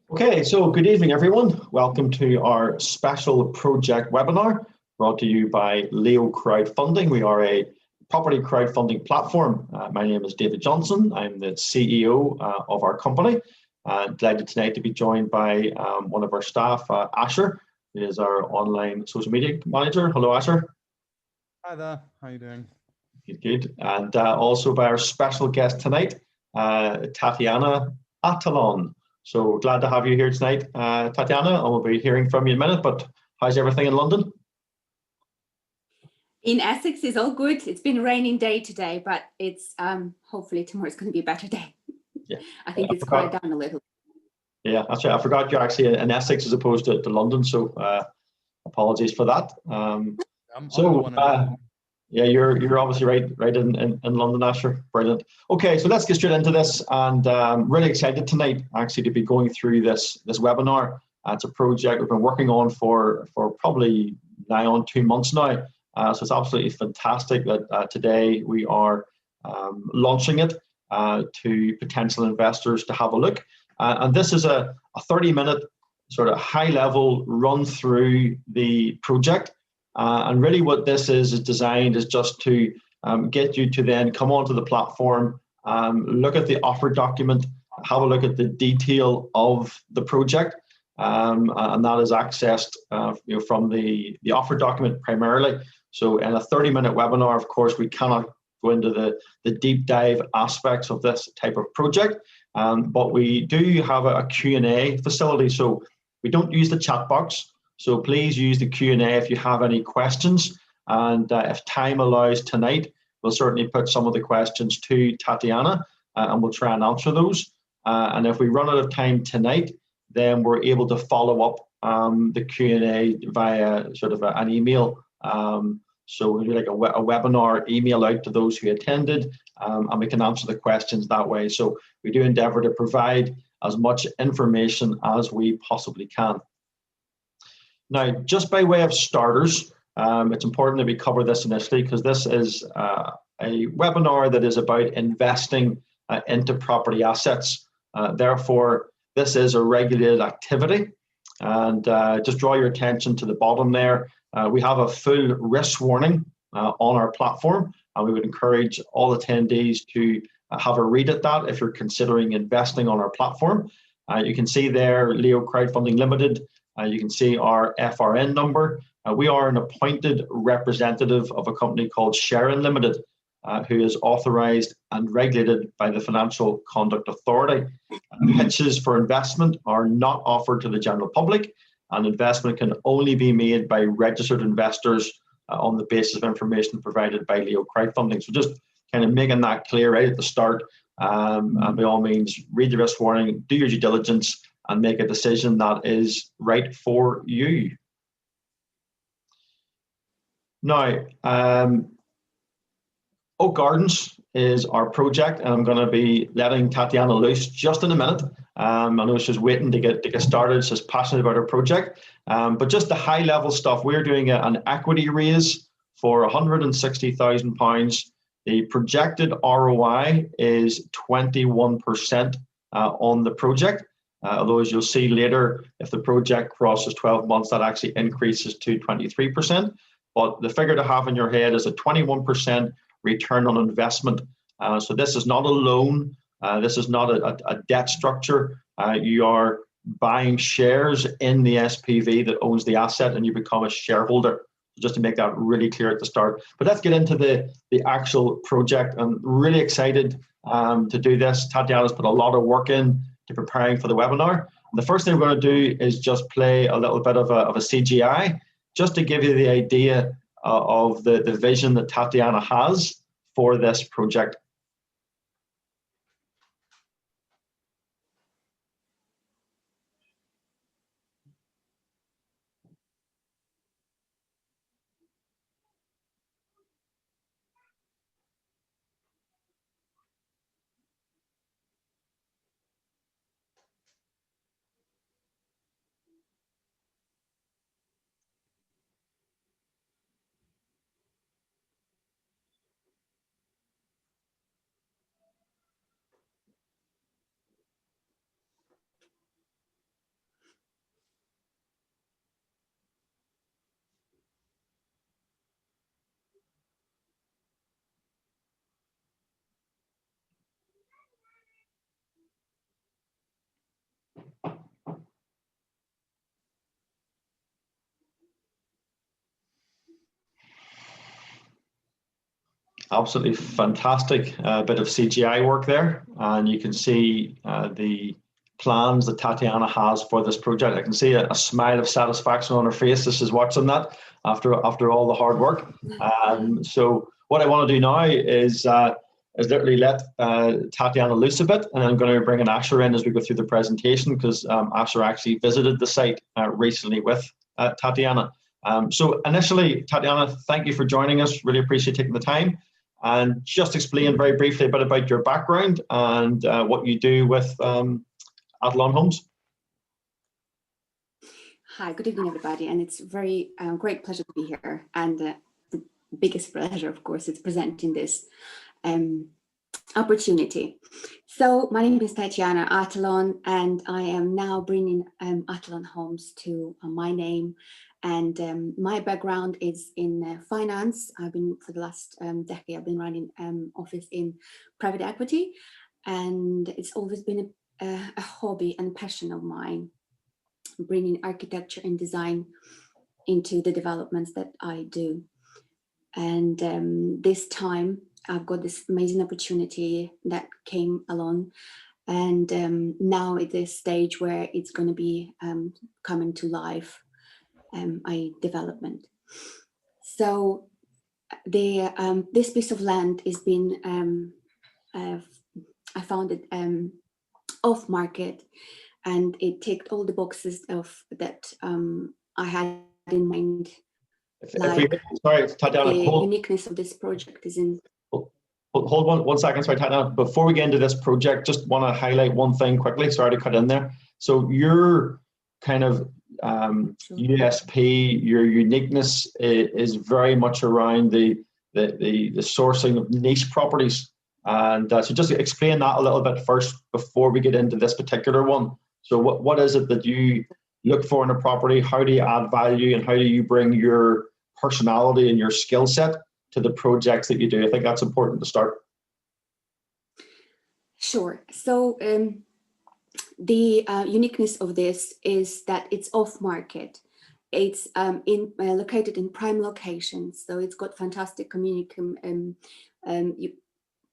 Okay, so good evening, everyone. Welcome to our special project webinar brought to you by LEOcrowdfunding. We are a property crowdfunding platform. My name is David Johnson. I'm the CEO of our company. Delighted tonight to be joined by one of our staff, Asher, who is our online social media manager. Hello, Asher. Hi there, how are you doing? Good, good. And also by our special guest tonight, TATIANA Atallon. So glad to have you here tonight, TATIANA, and we'll be hearing from you in a minute, but how's everything in London? In Essex is all good. It's been a raining day today, but it's hopefully tomorrow's going to be a better day. Yeah. I think it's quiet down a little. Yeah, that's right. I forgot you're actually in Essex as opposed to London, so apologies for that. Yeah, you're obviously right in London, Asher. Brilliant. Okay, so let's get straight into this, and really excited tonight actually to be going through this webinar. It's a project we've been working on for probably nigh on 2 months now. So it's absolutely fantastic that today we are launching it to potential investors to have a look. And this is a 30-minute sort of high-level run through the project. And really what this is designed is just to get you to then come onto the platform, look at the offer document, have a look at the detail of the project, and that is accessed from the offer document primarily. So in a 30-minute webinar, of course, we cannot go into the deep dive aspects of this type of project, but we do have a Q&A facility. So we don't use the chat box. So please use the Q&A if you have any questions, and if time allows tonight, we'll certainly put some of the questions to TATIANA, and we'll try and answer those. And if we run out of time tonight, then we're able to follow up the Q&A via sort of an email. So we'll do like a webinar email out to those who attended, and we can answer the questions that way. So we do endeavour to provide as much information as we possibly can. Now, just by way of starters, it's important that we cover this initially because this is a webinar that is about investing into property assets. Therefore, this is a regulated activity. And just draw your attention to the bottom there. We have a full risk warning on our platform, and we would encourage all attendees to have a read at that if you're considering investing on our platform. You can see there, Leo Crowdfunding Limited. You can see our FRN number. We are an appointed representative of a company called Sharon Limited, who is authorised and regulated by the Financial Conduct Authority. Pitches for investment are not offered to the general public, and investment can only be made by registered investors on the basis of information provided by Leo Crowdfunding. So just kind of making that clear right at the start, and by all means, read the risk warning, do your due diligence, and make a decision that is right for you. Now, Oak Gardens is our project, and I'm going to be letting TATIANA loose just in a minute. I know she's waiting to get started. She's passionate about her project, but just the high-level stuff. We're doing an equity raise for £160,000. The projected ROI is 21% on the project. Although, as you'll see later, if the project crosses 12 months, that actually increases to 23%. But the figure to have in your head is a 21% return on investment. So this is not a loan. This is not a debt structure. You are buying shares in the SPV that owns the asset, and you become a shareholder. Just to make that really clear at the start. But let's get into the actual project. I'm really excited to do this. TATIANA's put a lot of work in to preparing for the webinar. And the first thing we're going to do is just play a little bit of a CGI, just to give you the idea of the vision that TATIANA has for this project. Absolutely fantastic bit of CGI work there, and you can see the plans that Tatiana has for this project. I can see a smile of satisfaction on her face as she's watching that after all the hard work. So what I want to do now is literally let Tatiana loose a bit, and I'm going to bring in Asher in as we go through the presentation, because Asher actually visited the site recently with Tatiana. So initially, Tatiana, thank you for joining us. Really appreciate taking the time. And just explain very briefly a bit about your background and what you do with Atallon Homes. Hi, good evening, everybody. And it's very great pleasure to be here. And the biggest pleasure, of course, is presenting this opportunity. So my name is Tatiana Atallon, and I am now bringing Atallon Homes to my name. And my background is in finance. I've been, for the last decade, I've been running office in private equity, and it's always been a hobby and passion of mine, bringing architecture and design into the developments that I do. And this time I've got this amazing opportunity that came along, and now at this stage where it's going to be coming to life. Development. So this piece of land is been I found it off market, and it ticked all the boxes of that I had in mind. Sorry, Tatiana, the uniqueness of this project is in. Hold one second, sorry, Tatiana. Before we get into this project, just want to highlight one thing quickly. Sorry to cut in there. So your kind of USP, your uniqueness is very much around the sourcing of niche properties. And so just explain that a little bit first before we get into this particular one. So what is it that you look for in a property? How do you add value, and how do you bring your personality and your skill set to the projects that you do? I think that's important to start. Sure. So the uniqueness of this is that it's off market. It's located in prime locations, so it's got fantastic community.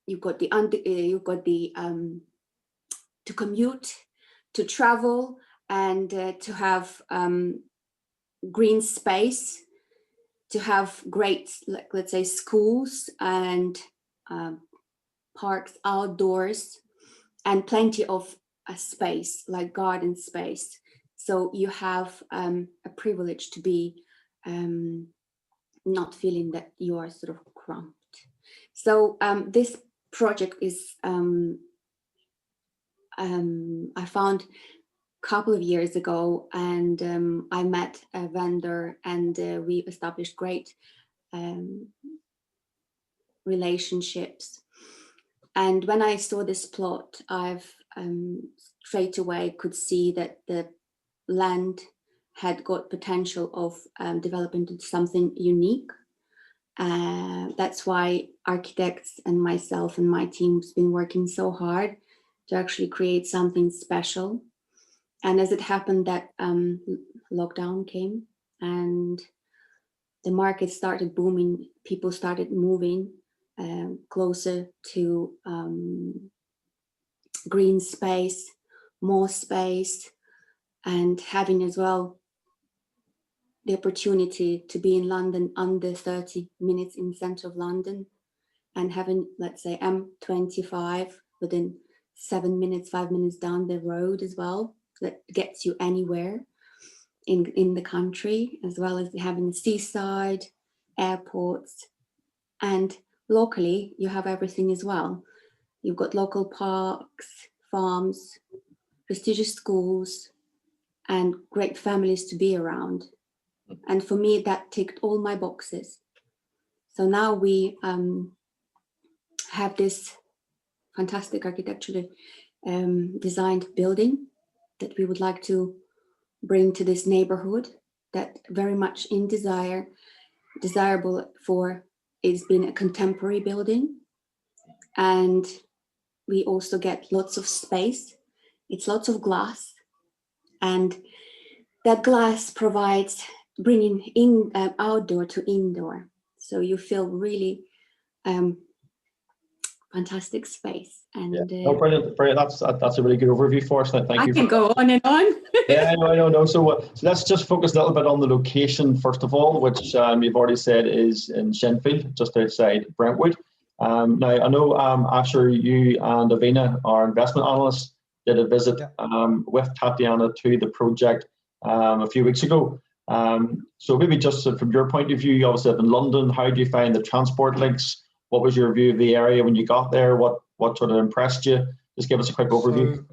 You've got the to commute, to travel, and to have green space, to have great, let's say, schools and parks outdoors, and plenty of space, like garden space. So you have a privilege to be not feeling that you are sort of cramped. So this project is I found a couple of years ago, and I met a vendor, and we established great relationships. And when I saw this plot, I've straight away could see that the land had got potential of developing into something unique. That's why architects and myself and my team's been working so hard to actually create something special. And as it happened that lockdown came and the market started booming, people started moving closer to green space, more space, and having as well the opportunity to be in London under 30 minutes in centre of London, and having, let's say, M25 within 7 minutes, 5 minutes down the road as well, that gets you anywhere in the country, as well as having the seaside, airports, and locally you have everything as well. You've got local parks, farms, prestigious schools, and great families to be around. And for me, that ticked all my boxes. So now we have this fantastic architecturally designed building that we would like to bring to this neighborhood, that very much in desirable for it's been a contemporary building. And we also get lots of space. It's lots of glass, and that glass provides bringing in outdoor to indoor. So you feel really fantastic space. And no, brilliant. That's a really good overview for us. Thank you. I can go on and on. Yeah, I know. So let's just focus a little bit on the location first of all, which you've already said is in Shenfield, just outside Brentwood. Now I know Asher, you and Avina, our investment analysts, did a visit with TATIANA to the project a few weeks ago. So maybe just from your point of view, you obviously live in London. How do you find the transport links? What was your view of the area when you got there? What sort of impressed you? Just give us a quick overview.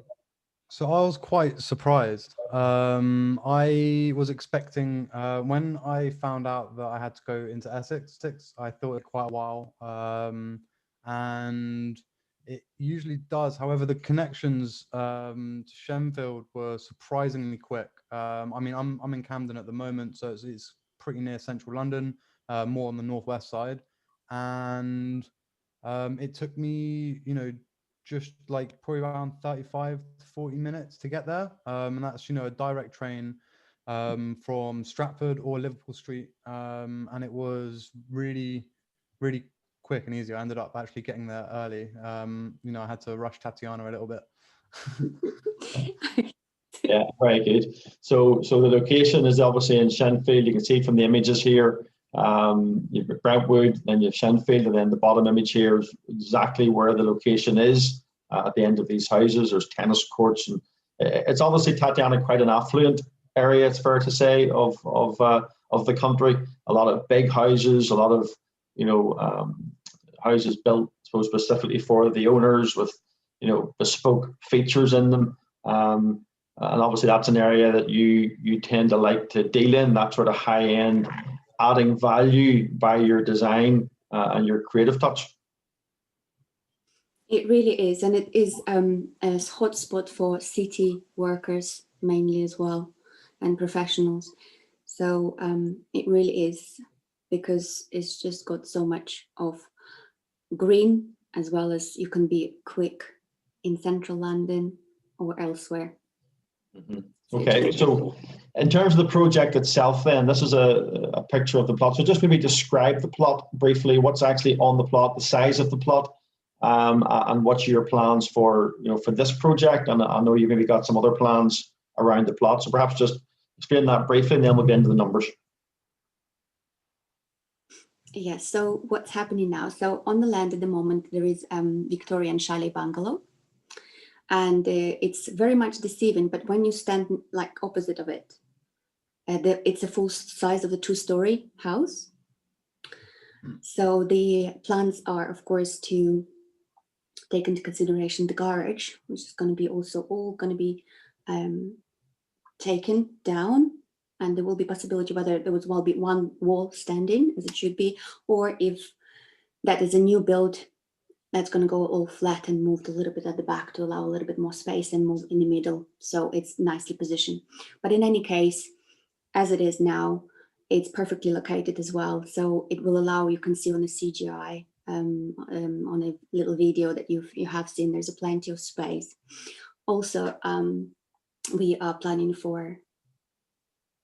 So I was quite surprised. I was expecting, when I found out that I had to go into Essex, I thought it quite a while. And it usually does. However, the connections to Shenfield were surprisingly quick. I mean, I'm in Camden at the moment, so it's pretty near central London, more on the northwest side. And it took me, just like probably around 35 to 40 minutes to get there. And that's, a direct train from Stratford or Liverpool Street. And it was really, really quick and easy. I ended up actually getting there early. I had to rush TATIANA a little bit. Yeah, very good. So the location is obviously in Shenfield. You can see from the images here, you've got Brentwood, then you have Shenfield, and then the bottom image here is exactly where the location is at the end of these houses. There's tennis courts, and it's obviously TATIANA quite an affluent area, it's fair to say, of the country. A lot of big houses, a lot of houses built, I suppose, specifically for the owners with bespoke features in them. And obviously that's an area that you tend to like to deal in, that sort of high end, adding value by your design and your creative touch. It really is, and it is a hotspot for city workers mainly as well, and professionals. So it really is, because it's just got so much of green, as well as you can be quick in central London or elsewhere. Mm-hmm. Okay, so in terms of the project itself, then this is a picture of the plot. So just maybe describe the plot briefly. What's actually on the plot, the size of the plot, and what's your plans for for this project? And I know you've maybe got some other plans around the plot. So perhaps just explain that briefly, and then we'll get into the numbers. Yes. So what's happening now? So on the land at the moment there is Victorian chalet bungalow. And it's very much deceiving, but when you stand like opposite of it, it's a full size of the 2-story house. So the plans are, of course, to take into consideration the garage, which is going to be also all going to be taken down. And there will be possibility whether there will be one wall standing as it should be, or if that is a new build, that's going to go all flat and moved a little bit at the back to allow a little bit more space and move in the middle. So it's nicely positioned. But in any case, as it is now, it's perfectly located as well. So it will allow, you can see on the CGI, on a little video that you have seen, there's plenty of space. Also, we are planning for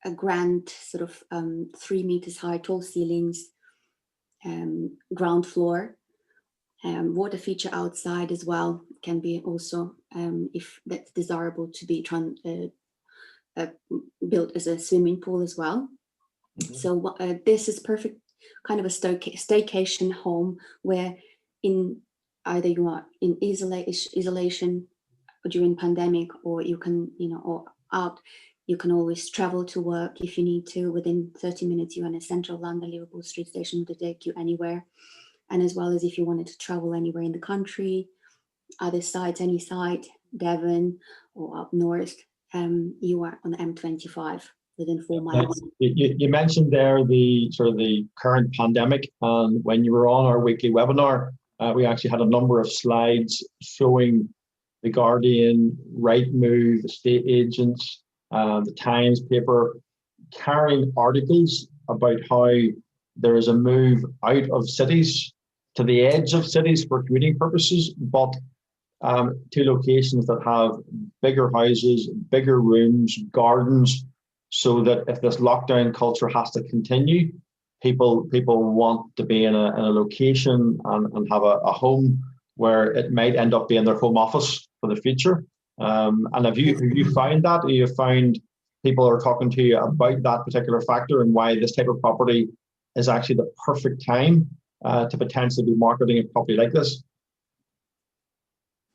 a grand sort of 3 meters high, tall ceilings, ground floor. Water feature outside as well can be also, if that's desirable, to be built as a swimming pool as well. Mm-hmm. So this is perfect kind of a staycation home where in either you are in isolation during pandemic, or you can, or out, you can always travel to work if you need to. Within 30 minutes, you're in a central London, Liverpool Street station to take you anywhere. And as well as if you wanted to travel anywhere in the country, other sites, any site, Devon or up north, you are on the M25 within 4 miles. You mentioned there the sort of the current pandemic, and when you were on our weekly webinar, we actually had a number of slides showing the Guardian, Rightmove, estate agents, the Times paper, carrying articles about how there is a move out of cities to the edge of cities for commuting purposes, but to locations that have bigger houses, bigger rooms, gardens, so that if this lockdown culture has to continue, people want to be in a location and have a home where it might end up being their home office for the future. And have you found that? Have you found people are talking to you about that particular factor and why this type of property is actually the perfect time to potentially be marketing a property like this?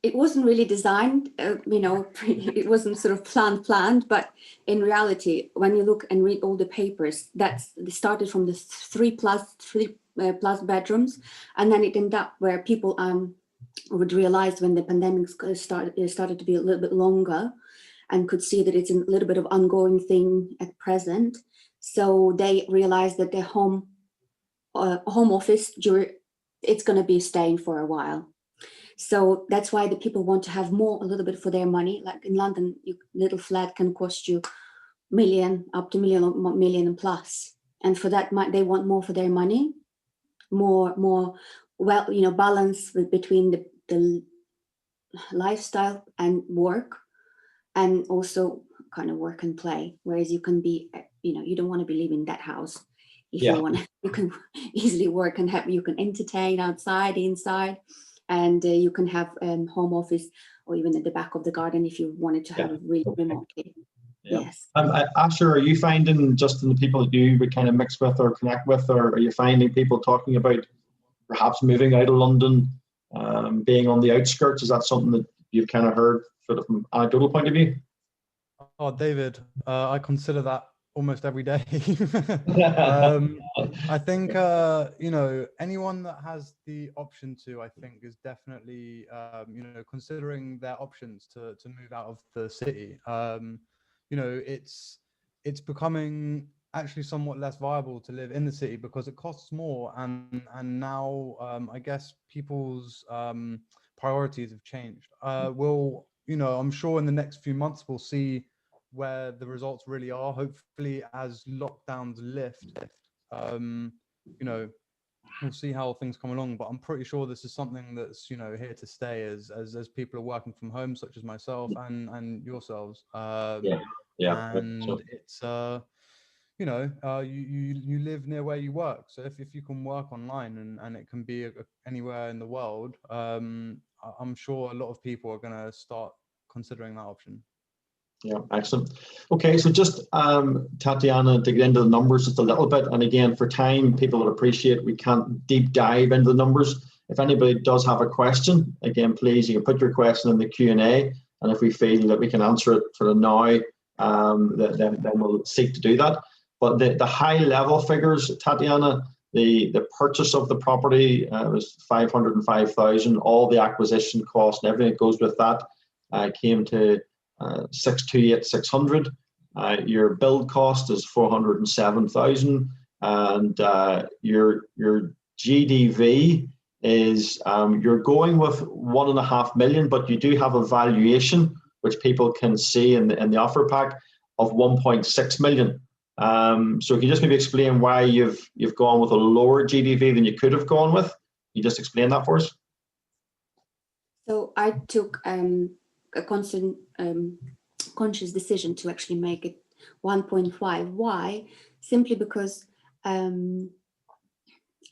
It wasn't really designed, it wasn't sort of planned, but in reality, when you look and read all the papers, they started from the three plus bedrooms, and then it ended up where people would realize when the pandemic started to be a little bit longer, and could see that it's a little bit of ongoing thing at present. So they realized that their home office, it's going to be staying for a while. So that's why the people want to have a little bit for their money. Like in London, little flat can cost you up to million and plus. And for that, they want more for their money, more balance between the lifestyle and work, and also kind of work and play. Whereas you can be, you don't want to be leaving that house. If you want to, you can easily work and you can entertain outside, inside. And you can have home office, or even at the back of the garden if you wanted to have it really remotely. Yeah. Yes. Asher, are you finding just in the people that you would kind of mix with or connect with, or are you finding people talking about perhaps moving out of London, being on the outskirts? Is that something that you've kind of heard sort of from an anecdotal point of view? Oh, David, I consider that almost every day. I think anyone that has the option to, I think, is definitely considering their options to move out of the city. It's becoming actually somewhat less viable to live in the city because it costs more, and now I guess people's priorities have changed. I'm sure in the next few months we'll see where the results really are. Hopefully, as lockdowns lift, we'll see how things come along. But I'm pretty sure this is something that's here to stay as people are working from home, such as myself and yourselves. And it's you live near where you work. So if you can work online and it can be anywhere in the world, I'm sure a lot of people are going to start considering that option. Yeah, excellent. Okay, so just Tatiana, to get into the numbers just a little bit, and again, for time, people would appreciate we can't deep dive into the numbers. If anybody does have a question, again, please, you can put your question in the Q&A, and if we feel that we can answer it sort of now, then we'll seek to do that. But the high level figures, Tatiana, the purchase of the property was 505,000. All the acquisition costs and everything that goes with that came to 628,600. Your build cost is 407,000, and your GDV is you're going with 1.5 million, but you do have a valuation which people can see in the offer pack of 1.6 million. So can you just maybe explain why you've gone with a lower GDV than you could have gone with? Can you just explain that for us? So I took a conscious decision to actually make it 1.5. Why? Simply because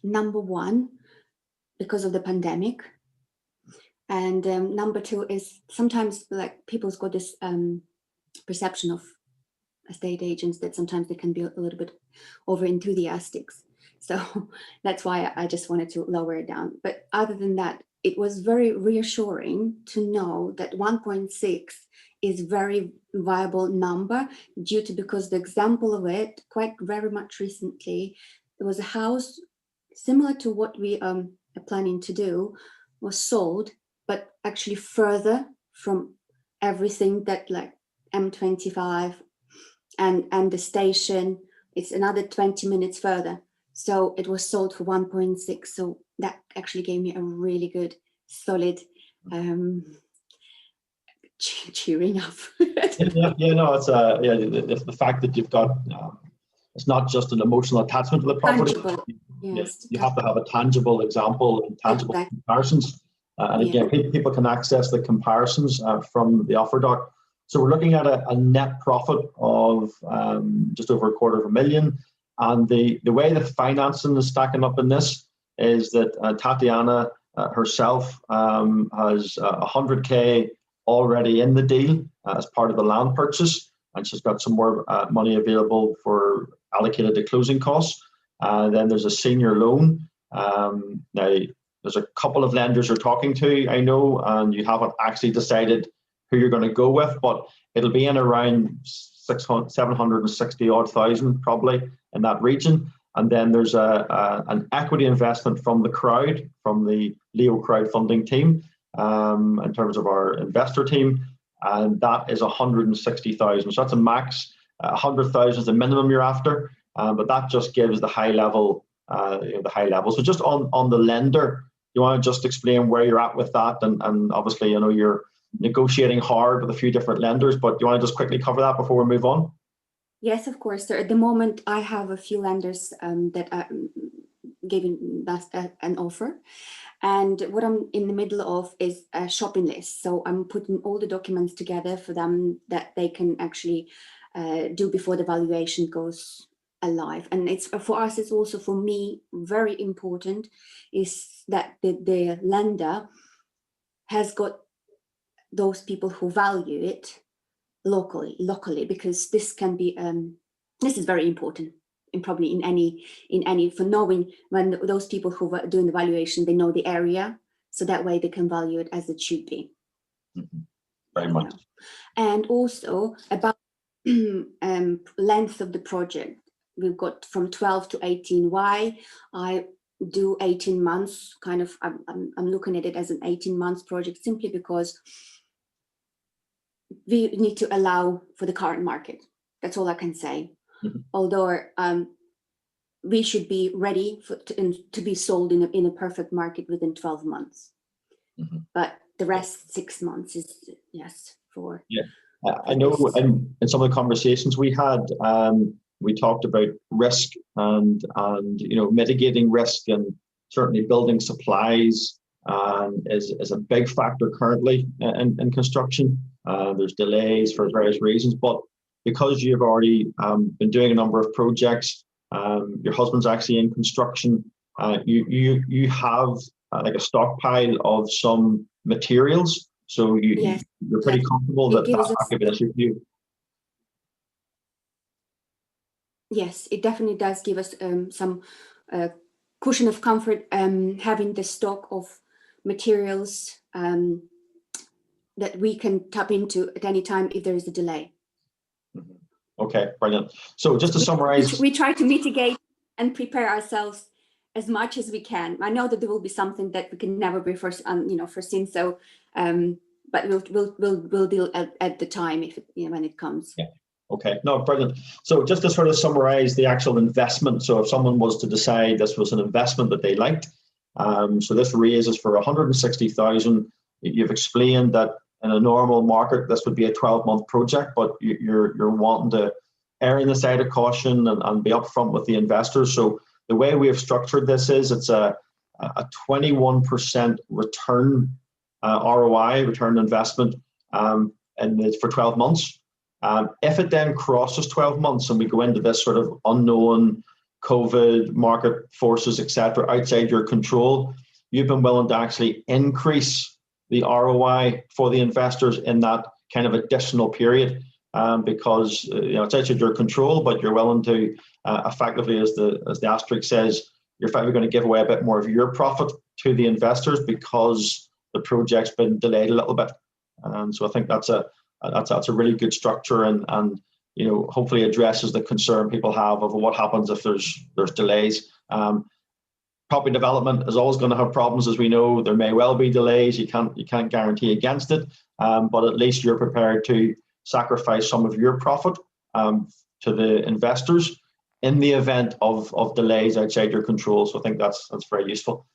number one, because of the pandemic, and number two is sometimes like people's got this perception of estate agents that sometimes they can be a little bit over enthusiastic. So that's why I just wanted to lower it down. But other than that, it was very reassuring to know that 1.6 is very viable number because the example of it quite very much recently, there was a house similar to what we are planning to do, was sold, but actually further from everything that like M25 and the station, it's another 20 minutes further. So it was sold for 1.6. So that actually gave me a really good, solid cheering up. It's the fact that you've got it's not just an emotional attachment to the property. Tangible. Yes, you have to have a tangible example and tangible comparisons. And again, people can access the comparisons from the offer doc. So we're looking at a net profit of just over 250,000. And the way the financing is stacking up in this is that Tatiana herself has 100K already in the deal as part of the land purchase, and she's got some more money available for allocated to closing costs. Then there's a senior loan. Now, there's a couple of lenders you're talking to, I know, and you haven't actually decided who you're going to go with, but it'll be in around 760 odd thousand probably in that region. And then there's an equity investment from the crowd, from the LEOcrowdfunding team, in terms of our investor team, and that is 160,000. So that's a max. 100,000 is the minimum you're after, but that just gives the high level, the high level. So just on the lender, you want to just explain where you're at with that, and obviously, you're negotiating hard with a few different lenders, but you want to just quickly cover that before we move on? Yes, of course. So at the moment, I have a few lenders that are giving us an offer. And what I'm in the middle of is a shopping list. So I'm putting all the documents together for them that they can actually do before the valuation goes alive. And it's for us, it's also for me very important is that the lender has got those people who value it locally, because this can be this is very important, and probably in any for knowing when those people who are doing the valuation, they know the area, so that way they can value it as it should be. Very much. And also about length of the project, we've got from 12 to 18. Why I do 18 months, kind of, I'm looking at it as an 18 months project, simply because we need to allow for the current market. That's all I can say. Although we should be ready to be sold in a perfect market within 12 months. But the rest 6 months is yes for. Yeah, I know. In some of the conversations we had, we talked about risk and mitigating risk, and certainly building supplies is a big factor currently in construction. There's delays for various reasons, but because you've already been doing a number of projects, your husband's actually in construction, you have like a stockpile of some materials, so you're pretty comfortable that that's not going to be an issue for you. Yes, it definitely does give us some cushion of comfort, having the stock of materials that we can tap into at any time if there is a delay. Okay, brilliant. So just to summarize, we try to mitigate and prepare ourselves as much as we can. I know that there will be something that we can never be foreseen. So, but we'll deal at the time if when it comes. Yeah. Okay. No, brilliant. So just to sort of summarize the actual investment. So if someone was to decide this was an investment that they liked, so this raises for 160,000. You've explained that in a normal market, this would be a 12-month project, but you're wanting to err on the side of caution and be upfront with the investors. So the way we have structured this is it's a 21% return ROI, return on investment, and it's for 12 months. If it then crosses 12 months and we go into this sort of unknown COVID, market forces, etc., outside your control, you've been willing to actually increase the ROI for the investors in that kind of additional period, because it's outside your control, but you're willing to effectively, as the asterisk says, you're effectively going to give away a bit more of your profit to the investors because the project's been delayed a little bit. And so I think that's a really good structure, and hopefully addresses the concern people have of what happens if there's delays. Property development is always going to have problems, as we know. There may well be delays. You can't guarantee against it, but at least you're prepared to sacrifice some of your profit to the investors in the event of delays outside your control. So I think that's very useful.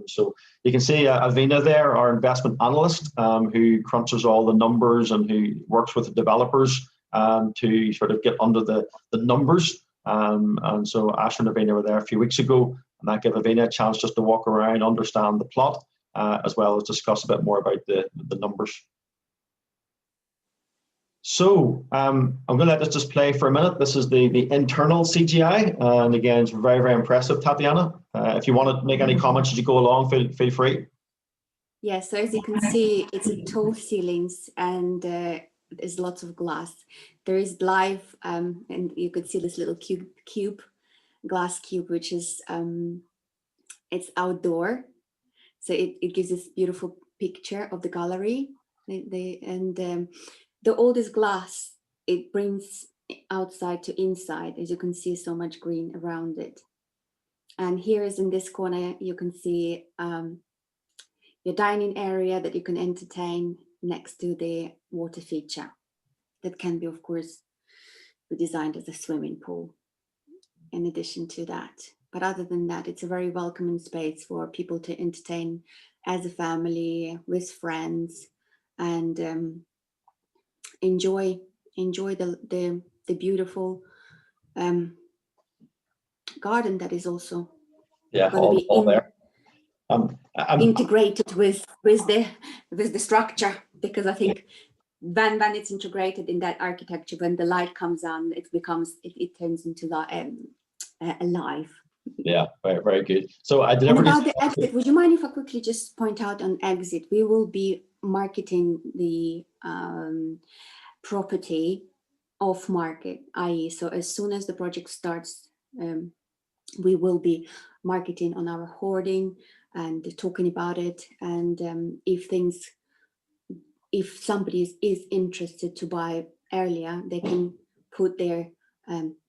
So you can see Avina there, our investment analyst, who crunches all the numbers and who works with the developers to sort of get under the numbers. And so Asher and Avina were there a few weeks ago, and that gave Avina a chance just to walk around, understand the plot, as well as discuss a bit more about the numbers. So I'm going to let this just play for a minute. This is the internal CGI, and again, it's very, very impressive, Tatiana. If you want to make any comments as you go along, feel free. Yeah, so as you can see, it's a tall ceilings, and there's lots of glass. There is live, and you could see this little glass cube, which is it's outdoor, so it gives this beautiful picture of the gallery. All this glass, it brings outside to inside. As you can see, so much green around it. And here is in this corner, you can see your dining area that you can entertain next to the water feature. That can be, of course, designed as a swimming pool in addition to that. But other than that, it's a very welcoming space for people to entertain as a family, with friends, and enjoy the beautiful garden that is also going to be all there. Integrated with the structure, because I think when it's integrated in that architecture, when the light comes on, it turns into alive. Yeah, very, very good. So I did. And about the exit, would you mind if I quickly just point out on exit? We will be marketing the property off market, i.e., so as soon as the project starts, we will be marketing on our hoarding and talking about it. And if somebody is interested to buy earlier, they can put their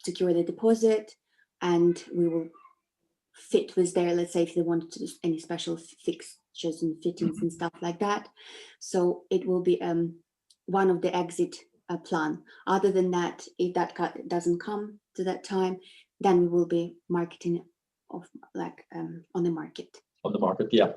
secure the deposit, and we will fit with their, let's say if they wanted to do any special fixtures and fittings and stuff like that. So it will be one of the exit plan. Other than that, if that doesn't come to that time, then we will be marketing on the market. On the market, yeah.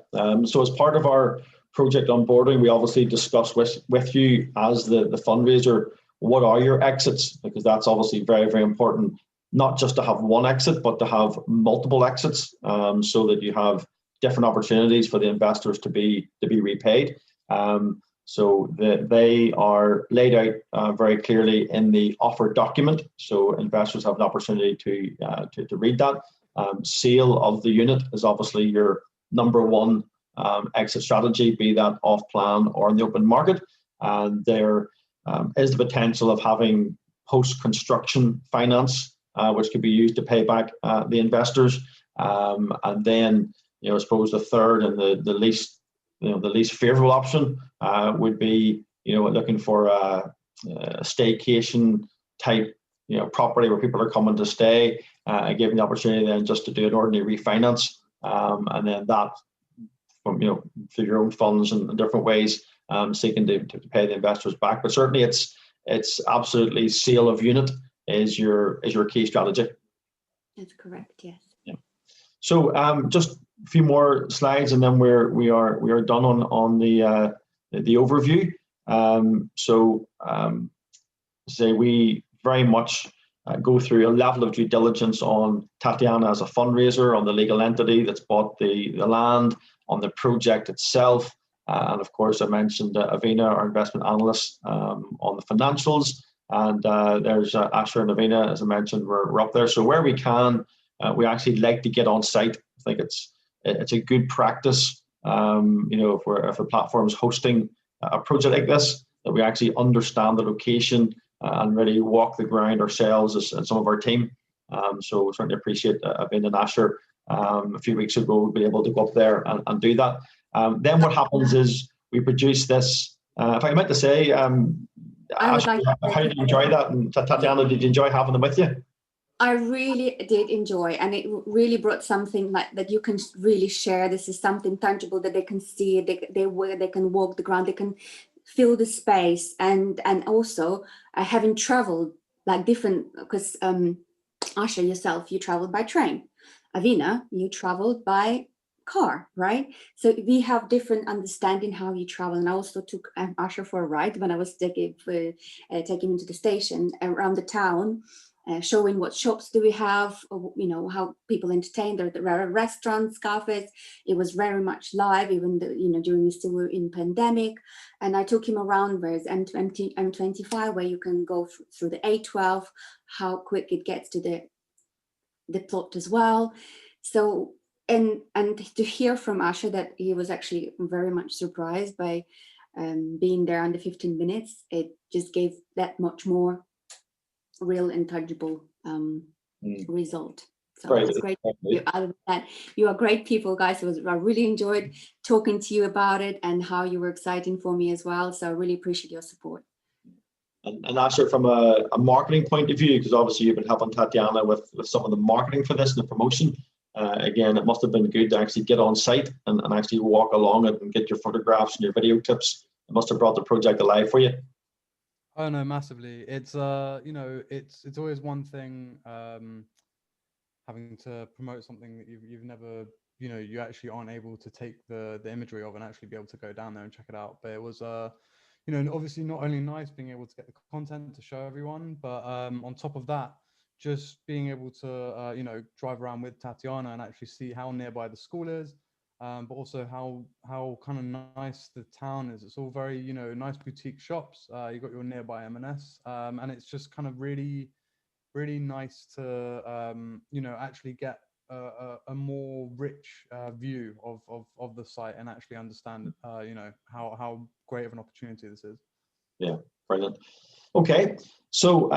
So as part of our project onboarding, we obviously discuss with you as the fundraiser, what are your exits? Because that's obviously very, very important, not just to have one exit, but to have multiple exits, so that you have different opportunities for the investors to be repaid. So they are laid out very clearly in the offer document, so investors have an opportunity to read that. Sale of the unit is obviously your number one exit strategy, be that off plan or in the open market. And there is the potential of having post-construction finance, which could be used to pay back the investors. And then, I suppose the third and the least favorable option would be, looking for a staycation type, property where people are coming to stay, and giving the opportunity then just to do an ordinary refinance, and then that from through your own funds and different ways, seeking to pay the investors back. But certainly it's absolutely sale of unit is your key strategy. That's correct. Yes. Yeah. So just a few more slides, and then we are done on the overview. Say we very much go through a level of due diligence on TATIANA as a fundraiser, on the legal entity that's bought the land, on the project itself, and of course I mentioned Avina, our investment analyst, on the financials, and there's Asher and Avina, as I mentioned, we're up there. So where we can, we actually like to get on site. I think it's a good practice, if a platform is hosting a project like this, that we actually understand the location and really walk the ground ourselves and some of our team. So certainly appreciate Avina and Asher a few weeks ago, we'll be able to go up there and do that. Then what happens is we produce this, if I meant to say, Asher, how did you enjoy that? And Tatiana, did you enjoy having them with you? I really did enjoy, and it really brought something like that you can really share. This is something tangible that they can see, they can walk the ground, they can feel the space, and also having traveled like different, because Asha, yourself, you traveled by train. Avina, you traveled by car, right? So we have different understanding how you travel. And I also took Asha for a ride when I was taking him to the station around the town. showing what shops do we have, or, you know, how people entertain. There are restaurants, cafes. It was very much live, even though, you know, during we still were in pandemic. And I took him around where's M25, where you can go through the A12, how quick it gets to the plot as well. So, and to hear from Asher that he was actually very much surprised by being there under 15 minutes, it just gave that much more real and tangible result. So Right. it's great. Out of that, you are great people, guys. I really enjoyed talking to you about it and how you were exciting for me as well. So I really appreciate your support. And Asher, from a marketing point of view, because obviously you've been helping Tatiana with some of the marketing for this and the promotion, again, it must have been good to actually get on site and actually walk along it and get your photographs and your video clips. It must have brought the project alive for you. Oh no, massively. It's you know, it's always one thing having to promote something that you've never, you know, you actually aren't able to take the imagery of and actually be able to go down there and check it out. But it was you know, obviously not only nice being able to get the content to show everyone, but on top of that, just being able to you know, drive around with Tatiana and actually see how nearby the school is. But also how kind of nice the town is. It's all very, you know, nice boutique shops. You got your nearby M&S, and it's just kind of really nice to you know, actually get a more rich view of the site and actually understand you know, how great of an opportunity this is. Yeah, brilliant. Okay, so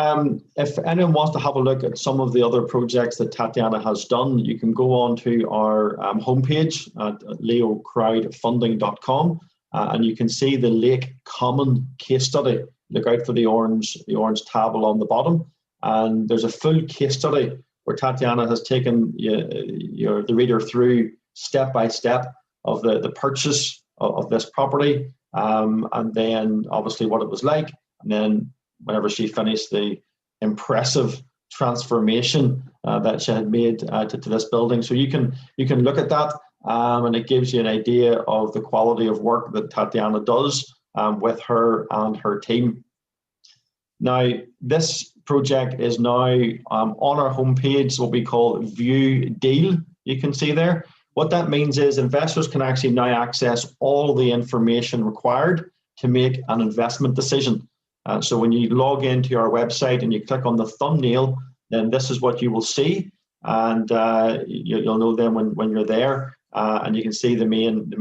if anyone wants to have a look at some of the other projects that Tatiana has done, you can go on to our homepage at LEOcrowdfunding.com, and you can see the Lake Common case study. Look out for the orange tab along the bottom, and there's a full case study where Tatiana has taken the reader through step by step of the purchase of this property, and then obviously what it was like, and then whenever she finished, the impressive transformation that she had made to this building. So you can look at that, and it gives you an idea of the quality of work that Tatiana does with her and her team. Now, this project is now on our homepage, what we call View Deal. You can see there. What that means is investors can actually now access all the information required to make an investment decision. So when you log into our website and you click on the thumbnail, then this is what you will see, and you'll know then when you're there, and you can see the main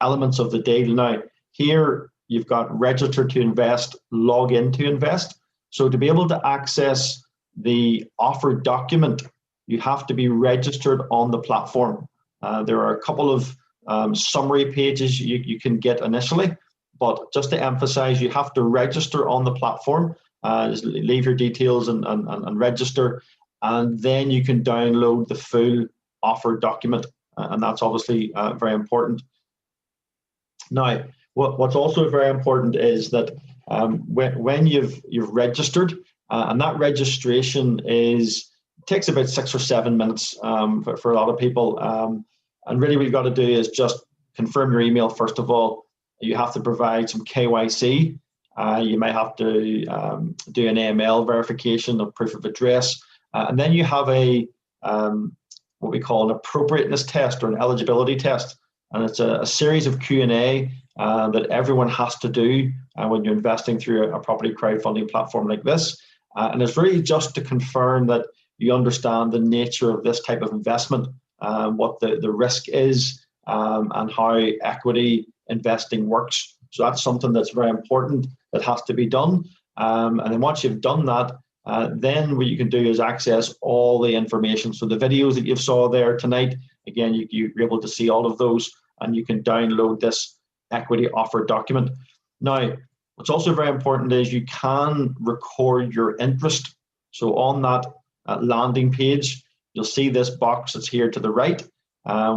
elements of the deal. Now here you've got register to invest, log in to invest. So to be able to access the offer document, you have to be registered on the platform. There are a couple of summary pages you can get initially. But just to emphasize, you have to register on the platform, just leave your details and register, and then you can download the full offer document, and that's obviously very important. Now, what's also very important is that when you've registered, and that registration takes about 6 or 7 minutes for a lot of people, and really what you've got to do is just confirm your email first of all. You have to provide some KYC. You may have to do an AML verification of proof of address. And then you have what we call an appropriateness test or an eligibility test. And it's a series of Q&A that everyone has to do when you're investing through a property crowdfunding platform like this. And it's really just to confirm that you understand the nature of this type of investment, what the risk is, and how equity investing works. So that's something that's very important that has to be done. And then once you've done that, then what you can do is access all the information. So the videos that you saw there tonight, again, you're able to see all of those, and you can download this equity offer document. Now, what's also very important is you can record your interest. So on that landing page, you'll see this box that's here to the right.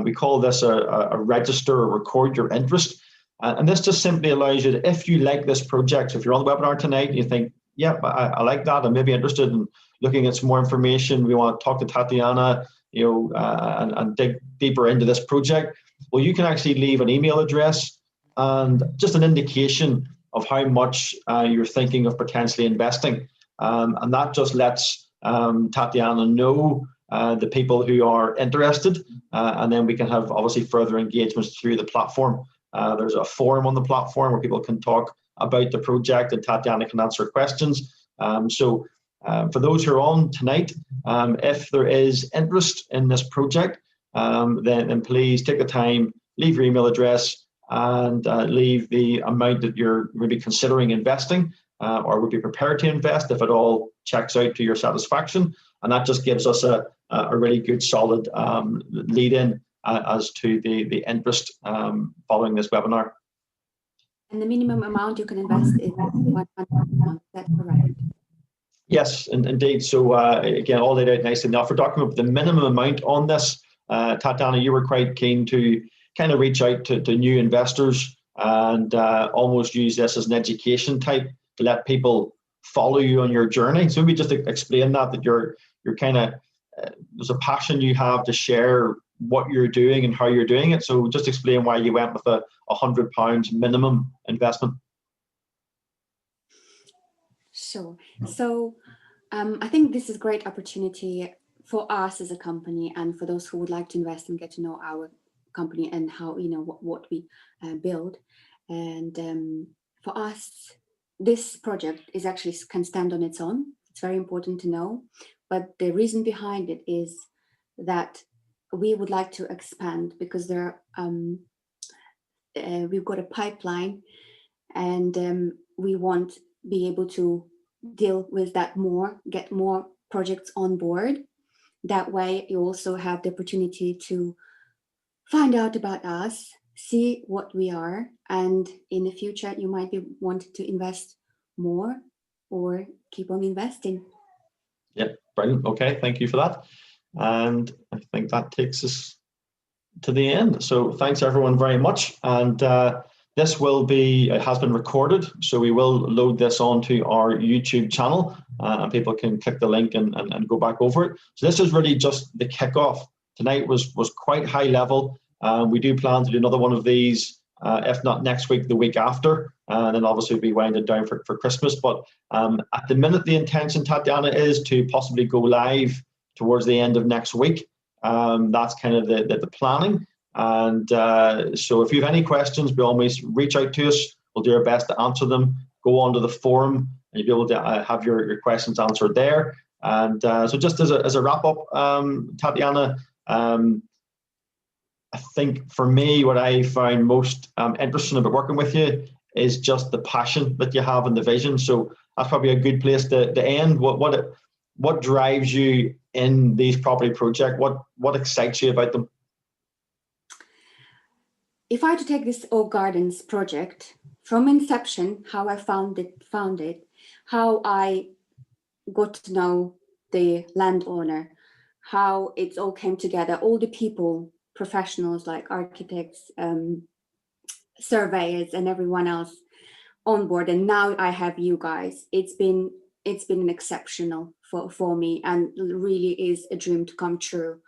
We call this a register or record your interest. And this just simply allows you to, if you like this project, so if you're on the webinar tonight and you think, yeah, I like that, I'm maybe interested in looking at some more information, we want to talk to Tatiana, and dig deeper into this project, well, you can actually leave an email address and just an indication of how much you're thinking of potentially investing. and that just lets Tatiana know the people who are interested, and then we can have obviously further engagements through the platform. There's a forum on the platform where people can talk about the project, and Tatiana can answer questions. For those who are on tonight, if there is interest in this project, then please take the time, leave your email address, and leave the amount that you're maybe considering investing or would be prepared to invest if it all checks out to your satisfaction. And that just gives us a really good solid lead in as to the interest following this webinar. And the minimum amount you can invest is 100 pounds, that's correct? Yes, indeed. So again, all laid out nicely. Now, for talking about the minimum amount on this, Tatiana, you were quite keen to kind of reach out to new investors and almost use this as an education type to let people follow you on your journey. So maybe just explain that you're kind of, there's a passion you have to share what you're doing and how you're doing it. So just explain why you went with a £100 minimum investment. Sure. So I think this is a great opportunity for us as a company and for those who would like to invest and get to know our company and how, what we build. And for us, this project is actually can stand on its own. It's very important to know. But the reason behind it is that we would like to expand because there we've got a pipeline, and we want to be able to deal with that more, get more projects on board. That way you also have the opportunity to find out about us, see what we are, and in the future you might be wanting to invest more or keep on investing. Yeah, brilliant. Okay, thank you for that. And I think that takes us to the end. So thanks everyone very much. And this has been recorded, so we will load this onto our YouTube channel, and people can click the link and go back over it. So this is really just the kickoff. Tonight was quite high level. We do plan to do another one of these, if not next week, the week after, and then obviously we'll be winding down for Christmas. But at the minute, the intention, Tatiana, is to possibly go live towards the end of next week. That's kind of the planning. And so if you have any questions, by all means, reach out to us. We'll do our best to answer them. Go onto the forum and you'll be able to have your questions answered there. And so just as a wrap up, Tatiana, I think for me, what I found most interesting about working with you is just the passion that you have and the vision. So that's probably a good place to end. What drives you in these property projects? What excites you about them? If I had to take this All Gardens project from inception, how I found it, how I got to know the landowner, how it all came together, all the people, professionals like architects, surveyors, and everyone else on board, and now I have you guys. It's been an exceptional for me, and really is a dream to come true,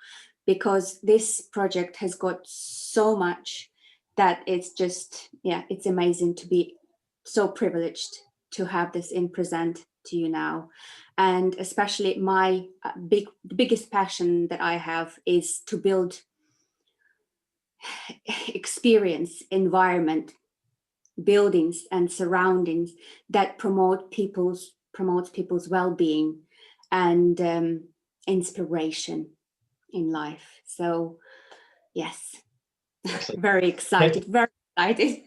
because this project has got so much that it's just, it's amazing to be so privileged to have this in present to you now. And especially my the biggest passion that I have is to build experience, environment, buildings and surroundings that promotes people's well-being and inspiration in life. So yes, very excited, very excited.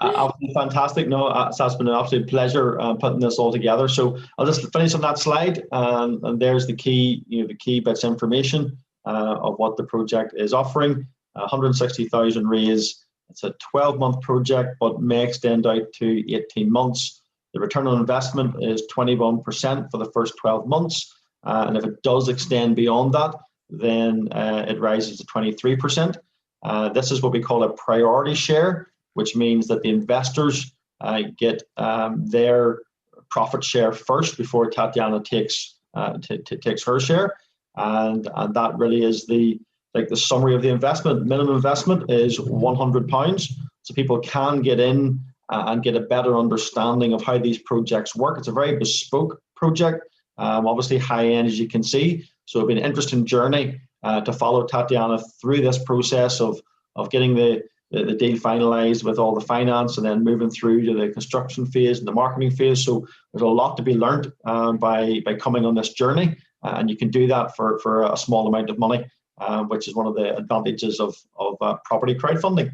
Absolutely fantastic. No, it's been an absolute pleasure putting this all together. So I'll just finish on that slide, and there's the key, the key bits of information of what the project is offering. 160,000 raise. It's a 12-month project, but may extend out to 18 months. The return on investment is 21% for the first 12 months, and if it does extend beyond that, then it rises to 23%. This is what we call a priority share, which means that the investors get their profit share first before Tatiana takes her share, and that really is the summary of the investment. Minimum investment is £100, so people can get in and get a better understanding of how these projects work. It's a very bespoke project, obviously high end, as you can see. So it'll be an interesting journey to follow Tatiana through this process of getting the deal finalized with all the finance, and then moving through to the construction phase and the marketing phase. So there's a lot to be learned by coming on this journey, and you can do that for a small amount of money, which is one of the advantages of property crowdfunding.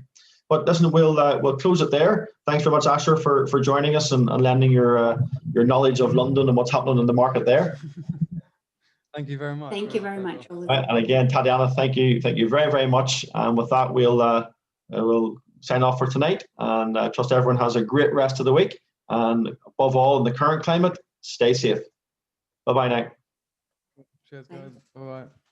But listen, we'll close it there. Thanks very much, Asher, for joining us and lending your knowledge of London and what's happening in the market there. Thank you very much. Thank you very much, Oliver. And again, Tatiana, thank you very, very much. And with that, we'll sign off for tonight, and I trust everyone has a great rest of the week. And above all, in the current climate, stay safe. Bye-bye now. Cheers, guys. Bye-bye.